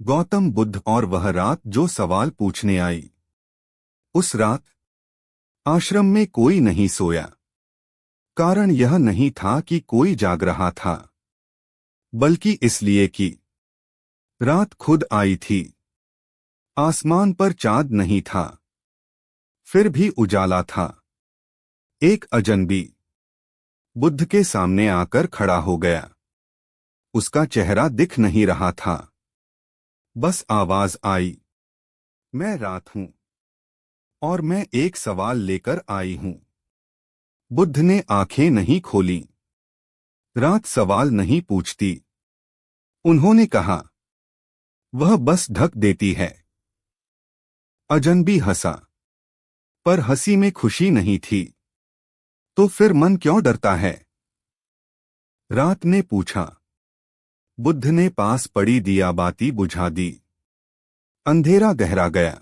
गौतम बुद्ध और वह रात जो सवाल पूछने आई। उस रात आश्रम में कोई नहीं सोया। कारण यह नहीं था कि कोई जाग रहा था, बल्कि इसलिए कि रात खुद आई थी। आसमान पर चांद नहीं था, फिर भी उजाला था। एक अजनबी बुद्ध के सामने आकर खड़ा हो गया। उसका चेहरा दिख नहीं रहा था, बस आवाज आई, मैं रात हूं और मैं एक सवाल लेकर आई हूं। बुद्ध ने आंखें नहीं खोली। रात सवाल नहीं पूछती, उन्होंने कहा, वह बस ढक देती है। अजनबी हंसा, पर हंसी में खुशी नहीं थी। तो फिर मन क्यों डरता है? रात ने पूछा। बुद्ध ने पास पड़ी दिया बाती बुझा दी। अंधेरा गहरा गया,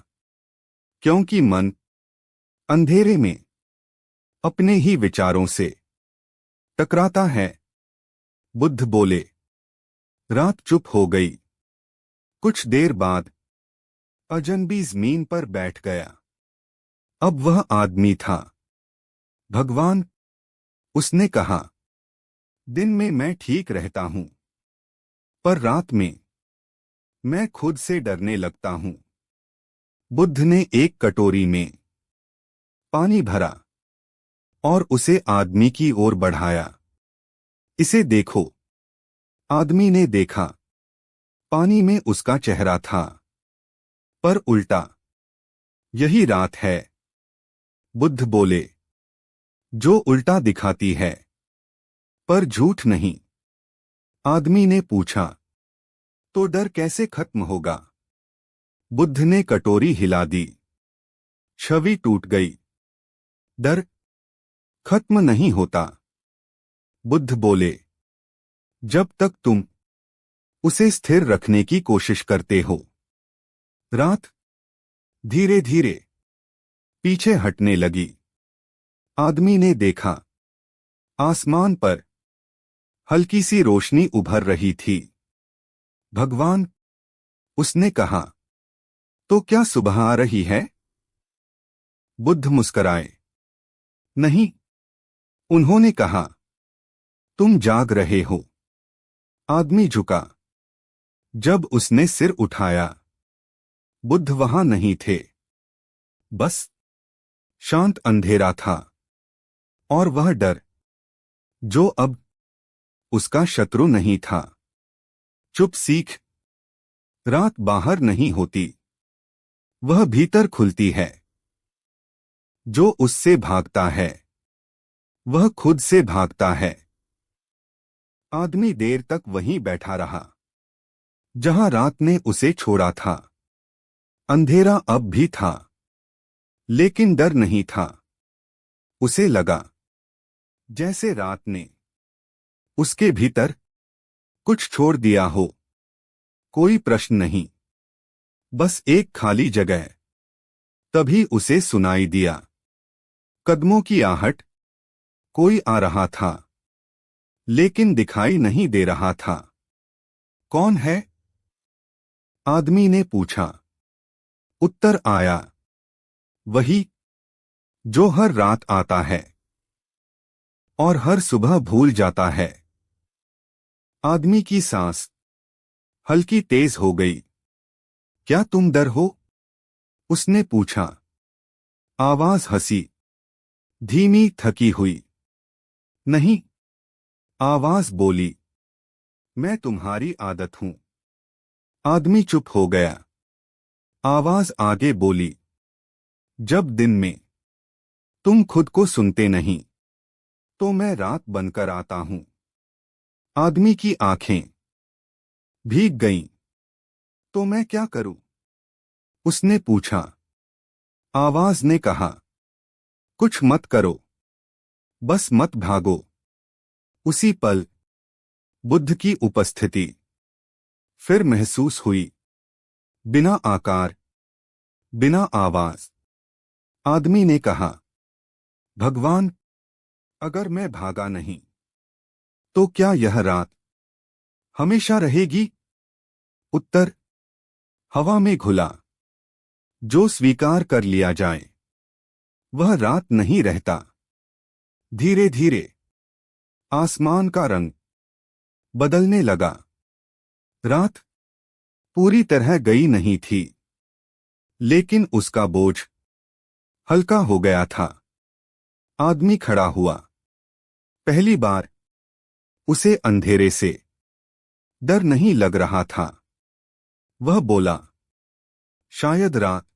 क्योंकि मन अंधेरे में अपने ही विचारों से टकराता है। बुद्ध बोले। रात चुप हो गई। कुछ देर बाद अजनबी जमीन पर बैठ गया। अब वह आदमी था। भगवान, उसने कहा, दिन में मैं ठीक रहता हूं, पर रात में मैं खुद से डरने लगता हूं। बुद्ध ने एक कटोरी में पानी भरा और उसे आदमी की ओर बढ़ाया। इसे देखो। आदमी ने देखा। पानी में उसका चेहरा था, पर उल्टा। यही रात है। बुद्ध बोले, जो उल्टा दिखाती है, पर झूठ नहीं। आदमी ने पूछा, तो डर कैसे खत्म होगा? बुद्ध ने कटोरी हिला दी। छवि टूट गई। डर खत्म नहीं होता। बुद्ध बोले, जब तक तुम उसे स्थिर रखने की कोशिश करते हो। रात धीरे धीरे पीछे हटने लगी। आदमी ने देखा, आसमान पर हल्की सी रोशनी उभर रही थी। भगवान, उसने कहा, तो क्या सुबह आ रही है? बुद्ध मुस्कराए। नहीं, उन्होंने कहा, तुम जाग रहे हो। आदमी झुका। जब उसने सिर उठाया, बुद्ध वहां नहीं थे। बस शांत अंधेरा था, और वह डर, जो अब उसका शत्रु नहीं था। चुप सीख। रात बाहर नहीं होती, वह भीतर खुलती है। जो उससे भागता है, वह खुद से भागता है। आदमी देर तक वहीं बैठा रहा, जहां रात ने उसे छोड़ा था। अंधेरा अब भी था, लेकिन डर नहीं था। उसे लगा जैसे रात ने उसके भीतर कुछ छोड़ दिया हो। कोई प्रश्न नहीं, बस एक खाली जगह। तभी उसे सुनाई दिया, कदमों की आहट। कोई आ रहा था, लेकिन दिखाई नहीं दे रहा था। कौन है? आदमी ने पूछा। उत्तर आया, वही जो हर रात आता है और हर सुबह भूल जाता है। आदमी की सांस हल्की तेज हो गई। क्या तुम डर हो? उसने पूछा। आवाज हंसी, धीमी थकी हुई। नहीं, आवाज बोली, मैं तुम्हारी आदत हूं। आदमी चुप हो गया। आवाज आगे बोली, जब दिन में तुम खुद को सुनते नहीं, तो मैं रात बनकर आता हूं। आदमी की आंखें भीग गईं। तो मैं क्या करूं? उसने पूछा। आवाज ने कहा, कुछ मत करो, बस मत भागो। उसी पल बुद्ध की उपस्थिति फिर महसूस हुई। बिना आकार, बिना आवाज। आदमी ने कहा, भगवान, अगर मैं भागा नहीं, तो क्या यह रात हमेशा रहेगी? उत्तर, हवा में घुला। जो स्वीकार कर लिया जाए वह रात नहीं रहता। धीरे धीरे आसमान का रंग बदलने लगा। रात पूरी तरह गई नहीं थी, लेकिन उसका बोझ हल्का हो गया था। आदमी खड़ा हुआ। पहली बार उसे अंधेरे से डर नहीं लग रहा था। वह बोला, शायद रात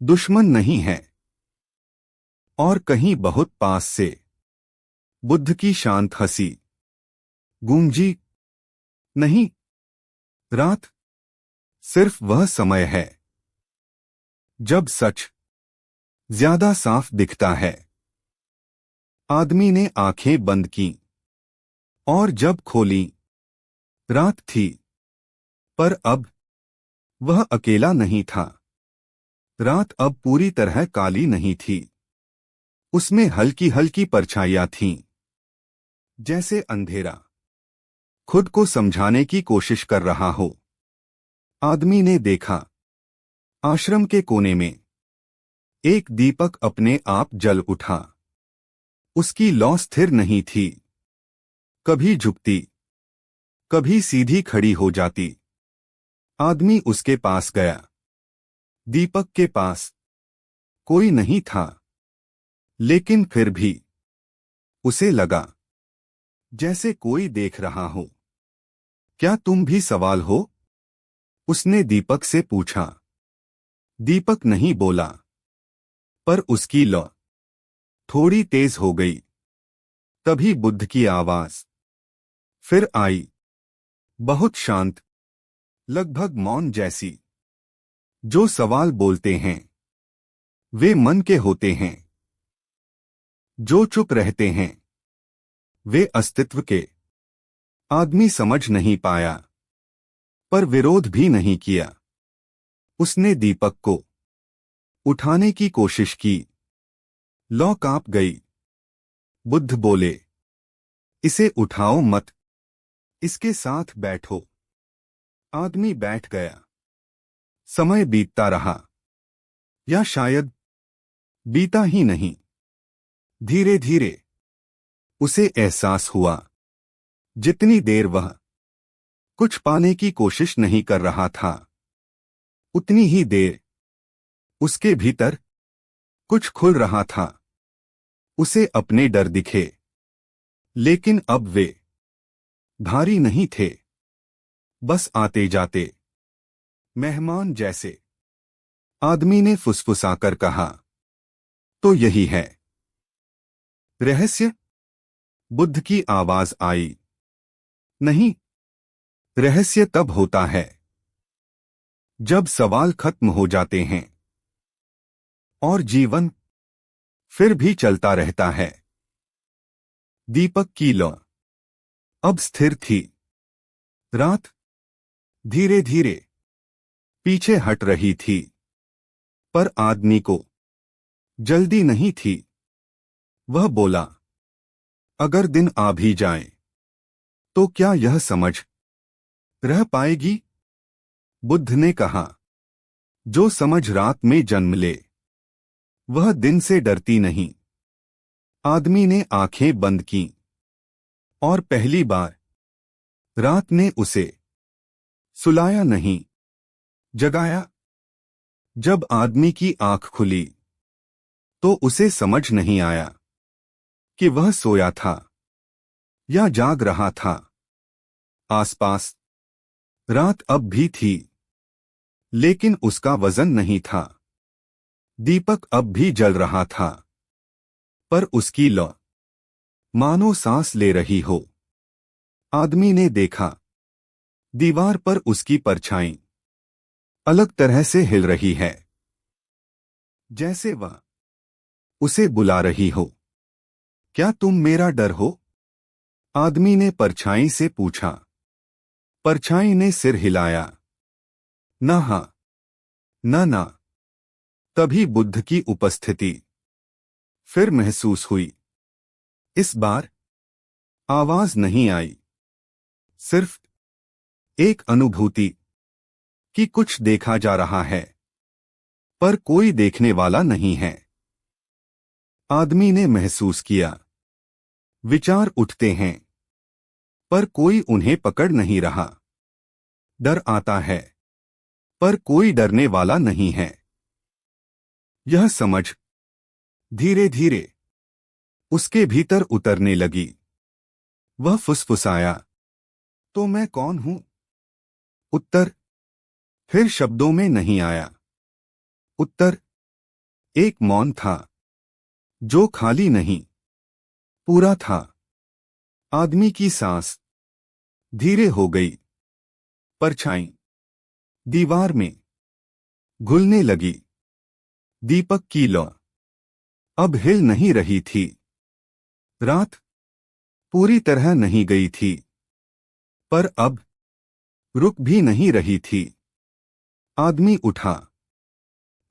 दुश्मन नहीं है। और कहीं बहुत पास से बुद्ध की शांत हंसी गूंजी, नहीं, रात सिर्फ वह समय है जब सच ज्यादा साफ दिखता है। आदमी ने आंखें बंद की और जब खोली, रात थी, पर अब वह अकेला नहीं था। रात अब पूरी तरह काली नहीं थी। उसमें हल्की हल्की परछाइयां थीं, जैसे अंधेरा खुद को समझाने की कोशिश कर रहा हो। आदमी ने देखा, आश्रम के कोने में एक दीपक अपने आप जल उठा। उसकी लौ स्थिर नहीं थी, कभी झुकती, कभी सीधी खड़ी हो जाती। आदमी उसके पास गया। दीपक के पास कोई नहीं था, लेकिन फिर भी उसे लगा जैसे कोई देख रहा हो। क्या तुम भी सवाल हो? उसने दीपक से पूछा। दीपक नहीं बोला, पर उसकी लौ थोड़ी तेज हो गई। तभी बुद्ध की आवाज फिर आई, बहुत शांत, लगभग मौन जैसी। जो सवाल बोलते हैं वे मन के होते हैं। जो चुप रहते हैं वे अस्तित्व के। आदमी समझ नहीं पाया, पर विरोध भी नहीं किया। उसने दीपक को उठाने की कोशिश की। लौ कांप गई। बुद्ध बोले, इसे उठाओ मत, इसके साथ बैठो। आदमी बैठ गया। समय बीतता रहा, या शायद बीता ही नहीं। धीरे धीरे उसे एहसास हुआ, जितनी देर वह कुछ पाने की कोशिश नहीं कर रहा था, उतनी ही देर उसके भीतर कुछ खुल रहा था। उसे अपने डर दिखे, लेकिन अब वे भारी नहीं थे, बस आते जाते मेहमान जैसे। आदमी ने फुसफुसाकर कहा, तो यही है रहस्य? बुद्ध की आवाज आई, नहीं, रहस्य तब होता है जब सवाल खत्म हो जाते हैं और जीवन फिर भी चलता रहता है। दीपक की लौ अब स्थिर थी। रात धीरे धीरे पीछे हट रही थी, पर आदमी को जल्दी नहीं थी। वह बोला, अगर दिन आ भी जाए तो क्या यह समझ रह पाएगी? बुद्ध ने कहा, जो समझ रात में जन्म ले वह दिन से डरती नहीं। आदमी ने आंखें बंद कीं, और पहली बार रात ने उसे सुलाया नहीं, जगाया। जब आदमी की आंख खुली तो उसे समझ नहीं आया कि वह सोया था या जाग रहा था। आसपास रात अब भी थी, लेकिन उसका वजन नहीं था। दीपक अब भी जल रहा था, पर उसकी लौ मानो सांस ले रही हो। आदमी ने देखा, दीवार पर उसकी परछाई अलग तरह से हिल रही है, जैसे वह उसे बुला रही हो। क्या तुम मेरा डर हो? आदमी ने परछाई से पूछा। परछाई ने सिर हिलाया, ना, हाँ, ना, ना। तभी बुद्ध की उपस्थिति फिर महसूस हुई। इस बार आवाज नहीं आई, सिर्फ एक अनुभूति, कि कुछ देखा जा रहा है, पर कोई देखने वाला नहीं है। आदमी ने महसूस किया, विचार उठते हैं, पर कोई उन्हें पकड़ नहीं रहा। डर आता है, पर कोई डरने वाला नहीं है। यह समझ धीरे धीरे उसके भीतर उतरने लगी। वह फुसफुसाया, तो मैं कौन हूं? उत्तर फिर शब्दों में नहीं आया। उत्तर एक मौन था, जो खाली नहीं, पूरा था। आदमी की सांस धीरे हो गई। परछाई दीवार में घुलने लगी। दीपक की लौ अब हिल नहीं रही थी। रात पूरी तरह नहीं गई थी, पर अब रुक भी नहीं रही थी। आदमी उठा,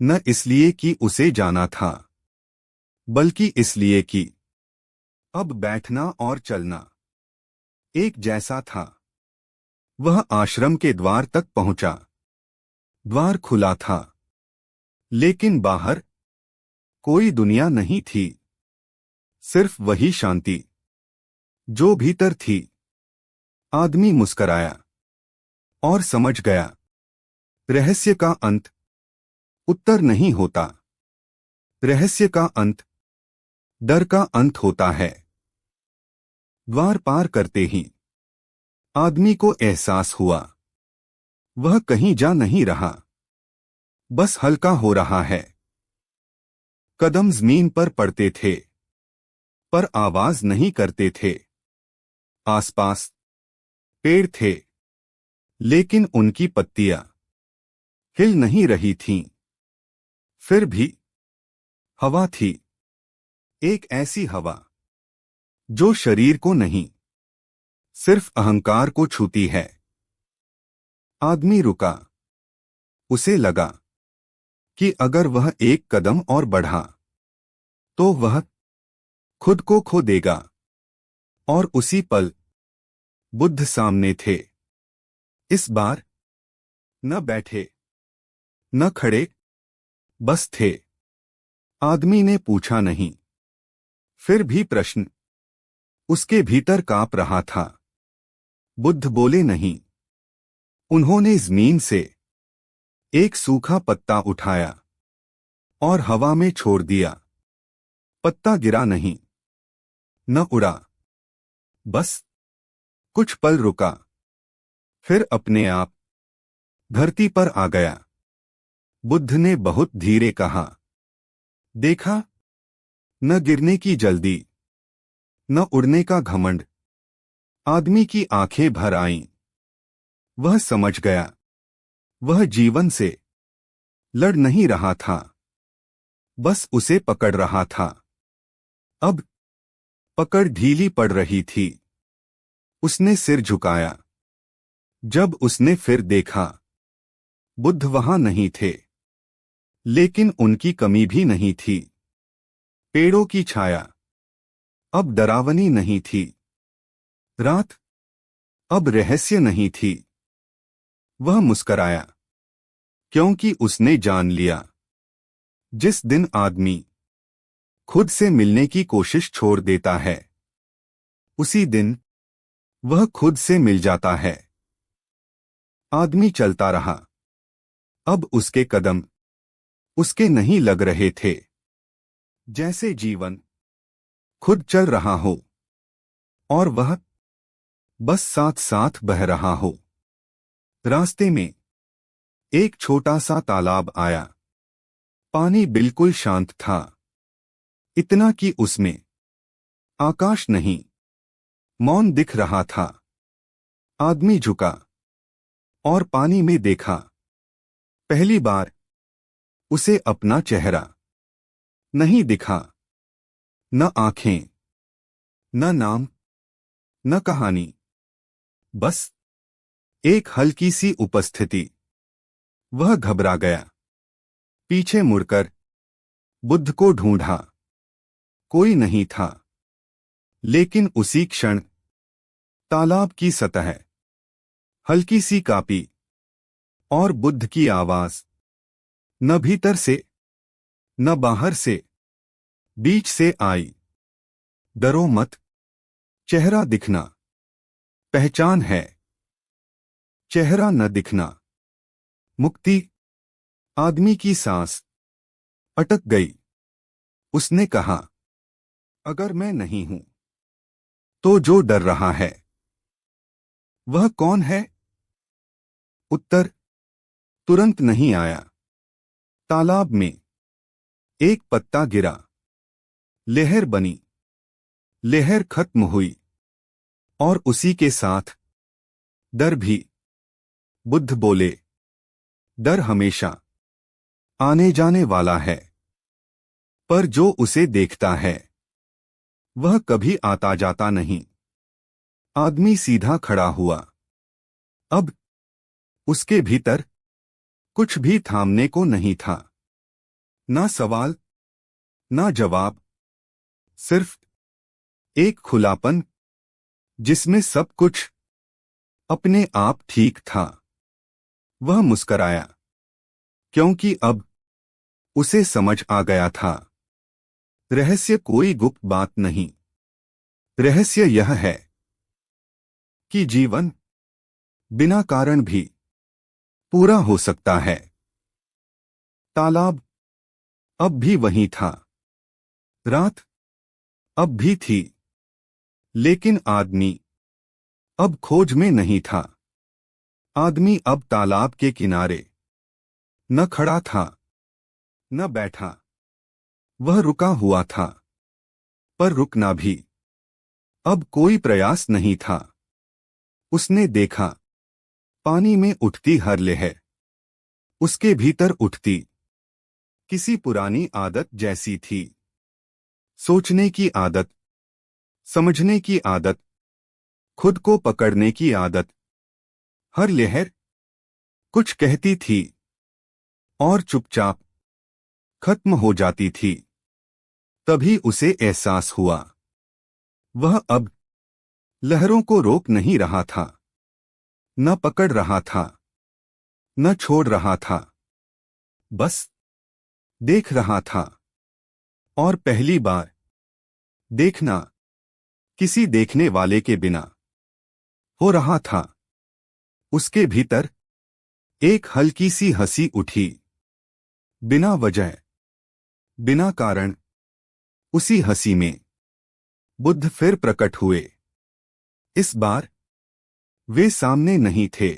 न इसलिए कि उसे जाना था, बल्कि इसलिए कि अब बैठना और चलना एक जैसा था। वह आश्रम के द्वार तक पहुंचा। द्वार खुला था, लेकिन बाहर कोई दुनिया नहीं थी, सिर्फ वही शांति जो भीतर थी। आदमी मुस्कराया और समझ गया, रहस्य का अंत उत्तर नहीं होता। रहस्य का अंत डर का अंत होता है। द्वार पार करते ही आदमी को एहसास हुआ, वह कहीं जा नहीं रहा, बस हल्का हो रहा है। कदम जमीन पर पड़ते थे, पर आवाज नहीं करते थे। आसपास पेड़ थे, लेकिन उनकी पत्तियां हिल नहीं रही थीं। फिर भी हवा थी, एक ऐसी हवा जो शरीर को नहीं, सिर्फ अहंकार को छूती है। आदमी रुका। उसे लगा कि अगर वह एक कदम और बढ़ा तो वह खुद को खो देगा। और उसी पल बुद्ध सामने थे। इस बार न बैठे न खड़े, बस थे। आदमी ने पूछा नहीं, फिर भी प्रश्न उसके भीतर कांप रहा था। बुद्ध बोले नहीं। उन्होंने जमीन से एक सूखा पत्ता उठाया और हवा में छोड़ दिया। पत्ता गिरा नहीं, न उड़ा, बस कुछ पल रुका, फिर अपने आप धरती पर आ गया। बुद्ध ने बहुत धीरे कहा, देखा, न गिरने की जल्दी, न उड़ने का घमंड। आदमी की आंखें भर आईं। वह समझ गया, वह जीवन से लड़ नहीं रहा था, बस उसे पकड़ रहा था। अब पकड़ ढीली पड़ रही थी। उसने सिर झुकाया। जब उसने फिर देखा, बुद्ध वहां नहीं थे, लेकिन उनकी कमी भी नहीं थी। पेड़ों की छाया अब डरावनी नहीं थी। रात अब रहस्य नहीं थी। वह मुस्कराया, क्योंकि उसने जान लिया, जिस दिन आदमी खुद से मिलने की कोशिश छोड़ देता है, उसी दिन वह खुद से मिल जाता है। आदमी चलता रहा। अब उसके कदम उसके नहीं लग रहे थे, जैसे जीवन खुद चल रहा हो और वह बस साथ साथ बह रहा हो। रास्ते में एक छोटा सा तालाब आया। पानी बिल्कुल शांत था, इतना कि उसमें आकाश नहीं, मौन दिख रहा था। आदमी झुका और पानी में देखा। पहली बार उसे अपना चेहरा नहीं दिखा, न आंखें, न नाम, न कहानी, बस एक हल्की सी उपस्थिति। वह घबरा गया। पीछे मुड़कर बुद्ध को ढूंढा। कोई नहीं था, लेकिन उसी क्षण तालाब की सतह हल्की सी कांपी और बुद्ध की आवाज न भीतर से न बाहर से, बीच से आई। डरो मत, चेहरा दिखना पहचान है, चेहरा न दिखना मुक्ति। आदमी की सांस अटक गई। उसने कहा, अगर मैं नहीं हूं तो जो डर रहा है वह कौन है? उत्तर तुरंत नहीं आया। तालाब में एक पत्ता गिरा, लहर बनी, लहर खत्म हुई और उसी के साथ डर भी। बुद्ध बोले, डर हमेशा आने जाने वाला है, पर जो उसे देखता है वह कभी आता जाता नहीं। आदमी सीधा खड़ा हुआ। अब उसके भीतर कुछ भी थामने को नहीं था। ना सवाल, ना जवाब, सिर्फ एक खुलापन जिसमें सब कुछ अपने आप ठीक था। वह मुस्कराया, क्योंकि अब उसे समझ आ गया था, रहस्य कोई गुप्त बात नहीं। रहस्य यह है कि जीवन बिना कारण भी पूरा हो सकता है। तालाब अब भी वहीं था, रात अब भी थी, लेकिन आदमी अब खोज में नहीं था। आदमी अब तालाब के किनारे न खड़ा था, न बैठा। वह रुका हुआ था, पर रुकना भी अब कोई प्रयास नहीं था। उसने देखा, पानी में उठती हर लहर उसके भीतर उठती किसी पुरानी आदत जैसी थी। सोचने की आदत, समझने की आदत, खुद को पकड़ने की आदत। हर लहर कुछ कहती थी और चुपचाप खत्म हो जाती थी। तभी उसे एहसास हुआ, वह अब लहरों को रोक नहीं रहा था, न पकड़ रहा था, न छोड़ रहा था, बस देख रहा था। और पहली बार देखना किसी देखने वाले के बिना हो रहा था। उसके भीतर एक हल्की सी हंसी उठी, बिना वजह, बिना कारण। उसी हंसी में बुद्ध फिर प्रकट हुए। इस बार वे सामने नहीं थे,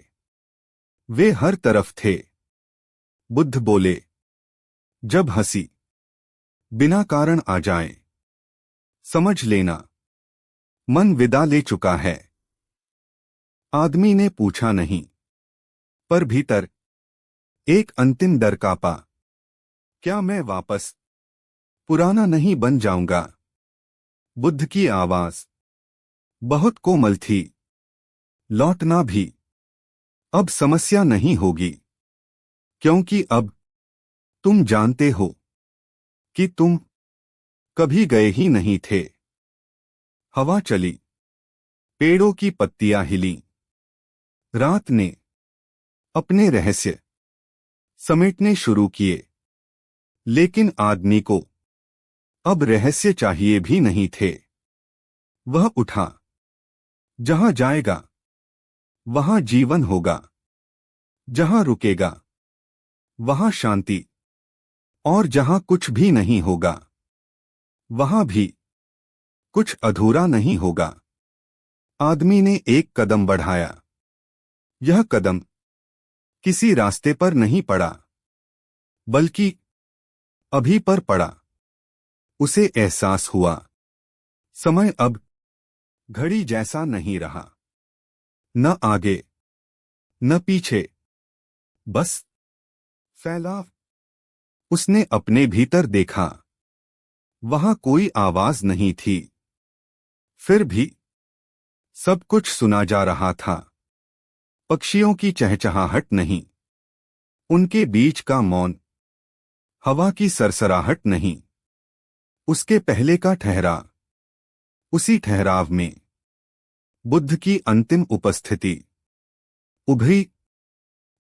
वे हर तरफ थे। बुद्ध बोले, जब हंसी बिना कारण आ जाए, समझ लेना मन विदा ले चुका है। आदमी ने पूछा नहीं, पर भीतर एक अंतिम डर कांपा। क्या मैं वापस पुराना नहीं बन जाऊंगा? बुद्ध की आवाज बहुत कोमल थी। लौटना भी अब समस्या नहीं होगी, क्योंकि अब तुम जानते हो कि तुम कभी गए ही नहीं थे। हवा चली, पेड़ों की पत्तियां हिली। रात ने अपने रहस्य समेटने शुरू किए, लेकिन आदमी को अब रहस्य चाहिए भी नहीं थे। वह उठा, जहां जाएगा वहां जीवन होगा, जहां रुकेगा वहां शांति, और जहां कुछ भी नहीं होगा वहां भी कुछ अधूरा नहीं होगा। आदमी ने एक कदम बढ़ाया। यह कदम किसी रास्ते पर नहीं पड़ा, बल्कि अभी पर पड़ा। उसे एहसास हुआ, समय अब घड़ी जैसा नहीं रहा, न आगे न पीछे, बस फैलाव। उसने अपने भीतर देखा, वहां कोई आवाज नहीं थी, फिर भी सब कुछ सुना जा रहा था। पक्षियों की चहचहाहट नहीं, उनके बीच का मौन, हवा की सरसराहट नहीं, उसके पहले का ठहराव। उसी ठहराव में बुद्ध की अंतिम उपस्थिति उभरी।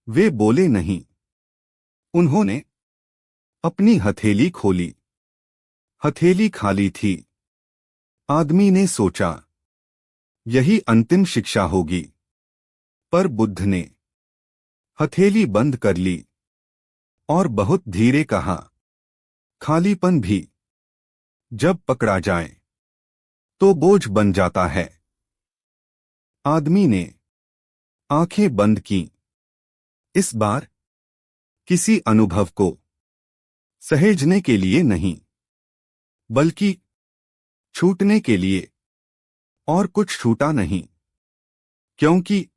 वे बोले नहीं। उन्होंने अपनी हथेली खोली। हथेली खाली थी। आदमी ने सोचा, यही अंतिम शिक्षा होगी। पर बुद्ध ने हथेली बंद कर ली और बहुत धीरे कहा, खालीपन भी जब पकड़ा जाए तो बोझ बन जाता है। आदमी ने आंखें बंद की। इस बार किसी अनुभव को सहेजने के लिए नहीं, बल्कि छूटने के लिए। और कुछ छूटा नहीं, क्योंकि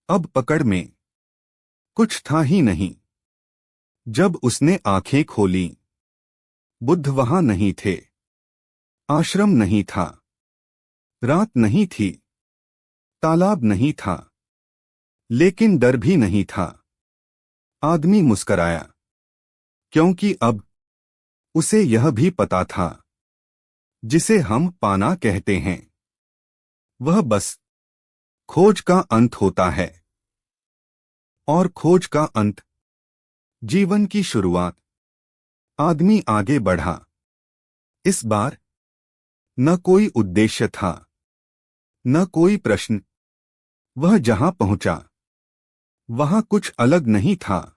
अब पकड़ में कुछ था ही नहीं। जब उसने आंखें खोलीं, बुद्ध वहां नहीं थे। आश्रम नहीं था। रात नहीं थी। तालाब नहीं था। लेकिन डर भी नहीं था। आदमी मुस्कराया, क्योंकि अब उसे यह भी पता था, जिसे हम पाना कहते हैं, वह बस खोज का अंत होता है। और खोज का अंत जीवन की शुरुआत। आदमी आगे बढ़ा। इस बार न कोई उद्देश्य था, न कोई प्रश्न। वह जहां पहुंचा, वहां कुछ अलग नहीं था।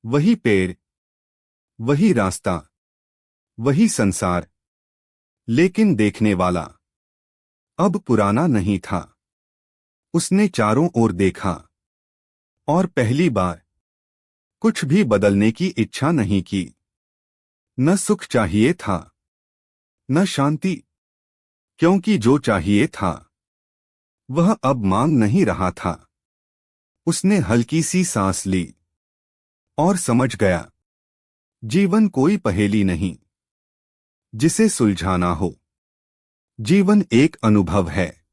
वही पेड़, वही रास्ता, वही संसार। लेकिन देखने वाला अब पुराना नहीं था। उसने चारों ओर देखा और पहली बार कुछ भी बदलने की इच्छा नहीं की। न सुख चाहिए था, न शांति, क्योंकि जो चाहिए था वह अब मांग नहीं रहा था। उसने हल्की सी सांस ली और समझ गया, जीवन कोई पहेली नहीं जिसे सुलझाना हो। जीवन एक अनुभव है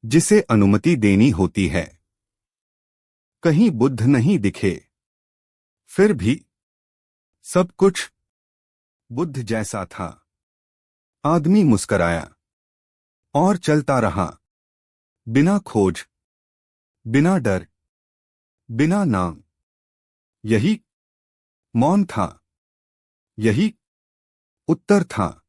जिसे अनुमति देनी होती है। कहीं बुद्ध नहीं दिखे, फिर भी सब कुछ बुद्ध जैसा था। आदमी मुस्कराया और चलता रहा, बिना खोज, बिना डर, बिना नाम। यही मौन था। यही उत्तर था।